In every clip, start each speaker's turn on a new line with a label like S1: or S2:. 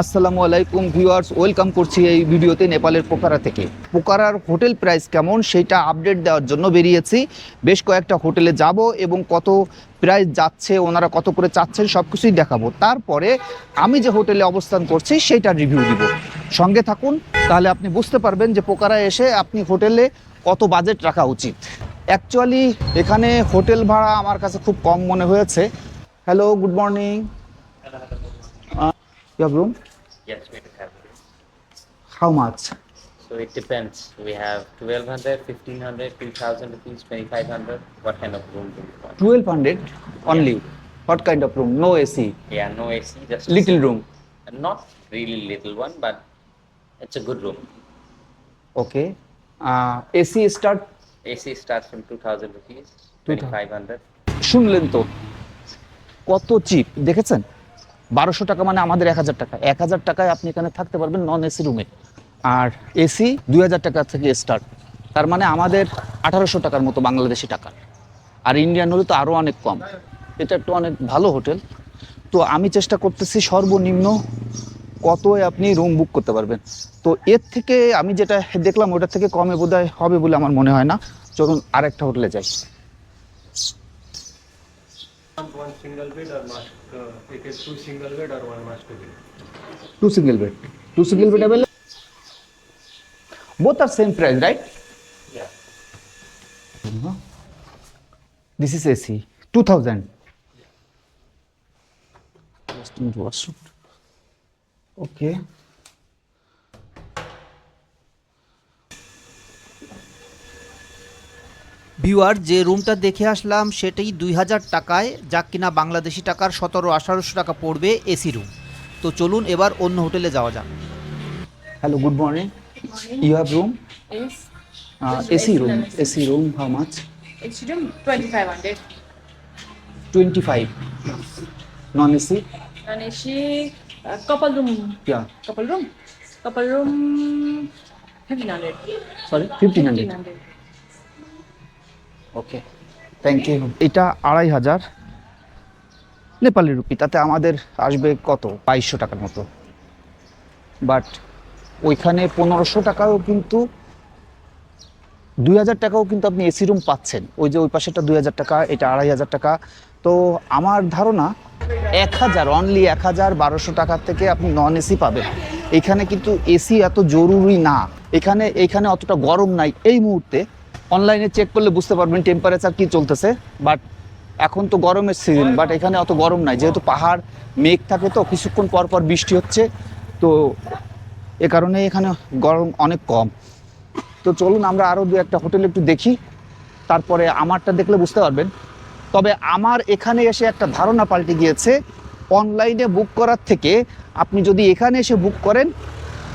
S1: আসসালামু আলাইকুম viewers, welcome করছি এই ভিডিওতে নেপালের পোখারা থেকে। পোখারার হোটেল প্রাইস কেমন সেটা আপডেট দেওয়ার জন্য বেরিয়েছি। বেশ কয়েকটা হোটেলে যাব এবং কত প্রাইস যাচ্ছে, ওনারা কত করে চাচ্ছেন সব কিছুই দেখাবো। তারপরে আমি যে হোটেলে অবস্থান করছি সেইটার রিভিউ দিব। সঙ্গে থাকুন, তাহলে আপনি বুঝতে পারবেন যে পোখারায় এসে আপনি হোটেলে কত বাজেট রাখা উচিত। অ্যাকচুয়ালি এখানে হোটেল ভাড়া আমার কাছে খুব কম মনে হয়েছে। Hello, good morning. You have room?
S2: Yes, we do have.
S1: How much?
S2: So it depends. We have 1200, 1500, 2000 rupees, 2500. What kind of room do you want?
S1: 1200 only. What kind of room? No AC.
S2: Yeah, no AC, just
S1: Little room.
S2: not really little one, but it's a good room.
S1: Okay. AC start.
S2: AC starts from 2000 rupees, 2500.
S1: শুনলেন তো কত chip, দেখেছেন? 1200 টাকা মানে আমাদের 1000 টাকা। 1000 টাকায় আপনি এখানে থাকতে পারবেন নন এসি রুমে। আর এসি 2000 টাকা থেকে স্টার্ট। তার মানে আমাদের 1800 টাকার মতো বাংলাদেশি টাকা। আর ইন্ডিয়ান হলে তো আরও অনেক কম। এটা একটু অনেক ভালো হোটেল। তো আমি চেষ্টা করতেছি সর্বনিম্ন কতই আপনি রুম বুক করতে পারবেন। তো এর থেকে আমি যেটা দেখলাম ওটার থেকে কমে বোধহয় হবে বলে আমার মনে হয় না। চলুন আরেকটা হোটেলে যাই।
S3: One single bed or it is two single bed or one master bed.
S1: Two single bed. Two single bed available. Both are same price, right?
S3: Yeah.
S1: This is AC. 2000. Just in washroom. Okay.
S4: Viewer, যে রুমটা দেখে আসলাম সেটাই 2000 টাকায়, যা কিনা বাংলাদেশি টাকার 1700-1800 টাকা পড়বে এসি রুম। তো চলুন এবার অন্য হোটেলে যাওয়া যাক।
S1: Hello, good morning. You have room?
S5: Yes.
S1: AC room. AC room, how much?
S5: AC room 2500.
S1: 25. Non-AC?
S5: Non-AC couple room.
S1: Yeah.
S5: Couple room. Couple room 1500.
S1: Sorry, 1500.
S5: 1500.
S1: Okay, thank you. এটা 2500 নেপালি রুপি, তাতে আমাদের আসবে কত 2200 টাকার মতো। বাট ওইখানে 1500 টাকাও কিন্তু 2000 টাকাও কিন্তু আপনি এসি রুম পাচ্ছেন। ওই যে ওই পাশেটা 2000 টাকা, এটা 2500 টাকা। তো আমার ধারণা 1000, অনলি 1200 টাকার থেকে আপনি নন এসি পাবেন। এখানে কিন্তু এসি এত জরুরি না। এখানে অতটা গরম নাই এই মুহূর্তে। অনলাইনে চেক করলে বুঝতে পারবেন টেম্পারেচার কি চলতেছে। বাট এখন তো গরমের সিজন, বাট এখানে অত গরম নাই, যেহেতু পাহাড় মেঘ থাকে তো কিছুক্ষণ পর পর বৃষ্টি হচ্ছে। তো এ কারণে এখানে গরম অনেক কম। তো চলুন আমরা আরও দু একটা হোটেল একটু দেখি, তারপরে আমারটা দেখলে বুঝতে পারবেন। তবে আমার এখানে এসে একটা ধারণা পাল্টে গিয়েছে, অনলাইনে বুক করার থেকে আপনি যদি এখানে এসে বুক করেন,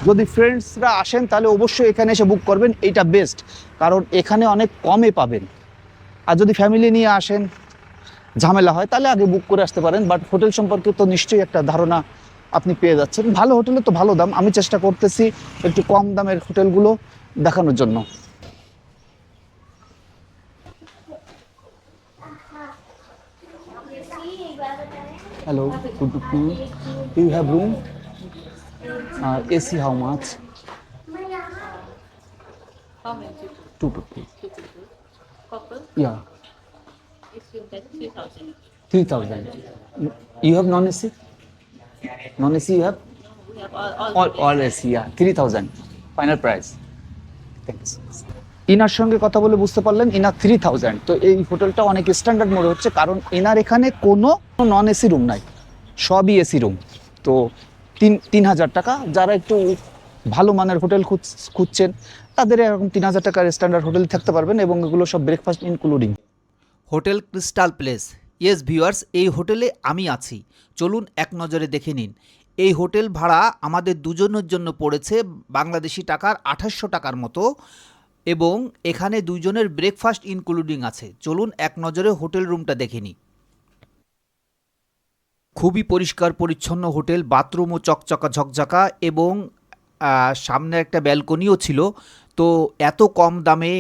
S1: যদি ফ্রেন্ডসরা আসেন তাহলে অবশ্যই এখানে এসে বুক করবেন, এইটা বেস্ট। কারণ এখানে অনেক কমে পাবেন। আর যদি ফ্যামিলি নিয়ে আসেন, ঝামেলা হয়, তাহলে আগে বুক করে আসতে পারেন। বাট হোটেল সম্পর্কে তো নিশ্চয়ই একটা ধারণা আপনি পেয়ে যাচ্ছেন। ভালো হোটেলে তো ভালো দাম। আমি চেষ্টা করতেছি একটু কম দামের হোটেলগুলো দেখানোর জন্য। Hello, good morning. You have room? AC how much?
S5: How many people?
S1: 250.
S5: Two people. Couple.
S1: Yeah,
S5: If you get 3000.
S1: 3000. You have non-AC? Non-AC you have?
S5: We have all
S1: All AC, yeah. 3000. Final price. Thanks. Inner সঙ্গে কথা বলে বুঝতে পারলেন inner 3000। তো এই হোটেলটা অনেক standard মনে হচ্ছে, কারণ এনার এখানে কোনো নন এসি রুম নাই, সবই এসি রুম। তো 3000 টাকা। যারা একটু ভালো মানের হোটেল খুঁজছেন তাদের এরকম 3000 টাকার স্ট্যান্ডার্ড হোটেল থাকতে পারবেন, এবং এগুলো সব breakfast including.
S4: Hotel crystal place. Yes viewers, এই হোটেলে আমি আছি। চলুন এক নজরে দেখে নিন। এই হোটেল ভাড়া আমাদের দুজনের জন্য পড়েছে বাংলাদেশি টাকার 2800 টাকার মতো, এবং এখানে দুজনের ব্রেকফাস্ট ইনক্লুডিং আছে। চলুন এক নজরে হোটেল রুমটা দেখে নিই। খুবই পরিষ্কার পরিচ্ছন্ন হোটেল, বাথরুমও চকচকা ঝকঝকা, এবং সামনে একটা ব্যালকনিও ছিল। তো এত কম দামে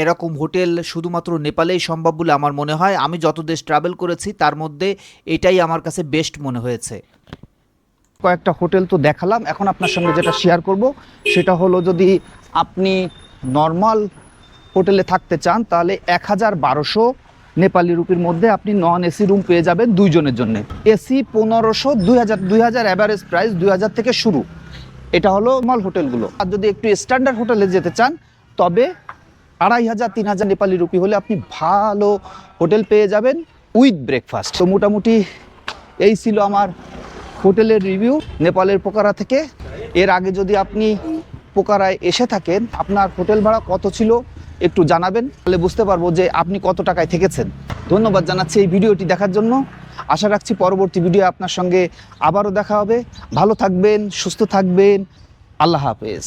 S4: এরকম হোটেল শুধুমাত্র নেপালেই সম্ভব বলে আমার মনে হয়। আমি যত দেশ ট্রাভেল করেছি তার মধ্যে এটাই আমার কাছে বেস্ট মনে হয়েছে।
S1: কয়েকটা হোটেল তো দেখালাম, এখন আপনার সঙ্গে যেটা শেয়ার করব সেটা হলো যদি আপনি নর্মাল হোটেলে থাকতে চান তাহলে 1,1200 নেপালি রুপির মধ্যে আপনি নন এসি রুম পেয়ে যাবেন দুইজনের জন্য। এসি 1500, 2000 অ্যাভারেজ প্রাইস 2000 থেকে শুরু। এটা হলো নর্মাল হোটেলগুলো। আর যদি একটু স্ট্যান্ডার্ড হোটেলে যেতে চান তবে 2500, 3000 নেপালি রুপি হলে আপনি ভালো হোটেল পেয়ে যাবেন উইথ ব্রেকফাস্ট। তো মোটামুটি এই ছিল আমার হোটেলের রিভিউ নেপালের পোকারা থেকে। এর আগে যদি আপনি পোকারায় এসে থাকেন, আপনার হোটেল ভাড়া কত ছিল একটু জানাবেন, তাহলে বুঝতে পারবো যে আপনি কত টাকায় থেকেছেন। ধন্যবাদ জানাচ্ছি এই ভিডিওটি দেখার জন্য। আশা রাখছি পরবর্তী ভিডিও আপনার সঙ্গে আবারও দেখা হবে। ভালো থাকবেন, সুস্থ থাকবেন। আল্লাহ হাফেজ।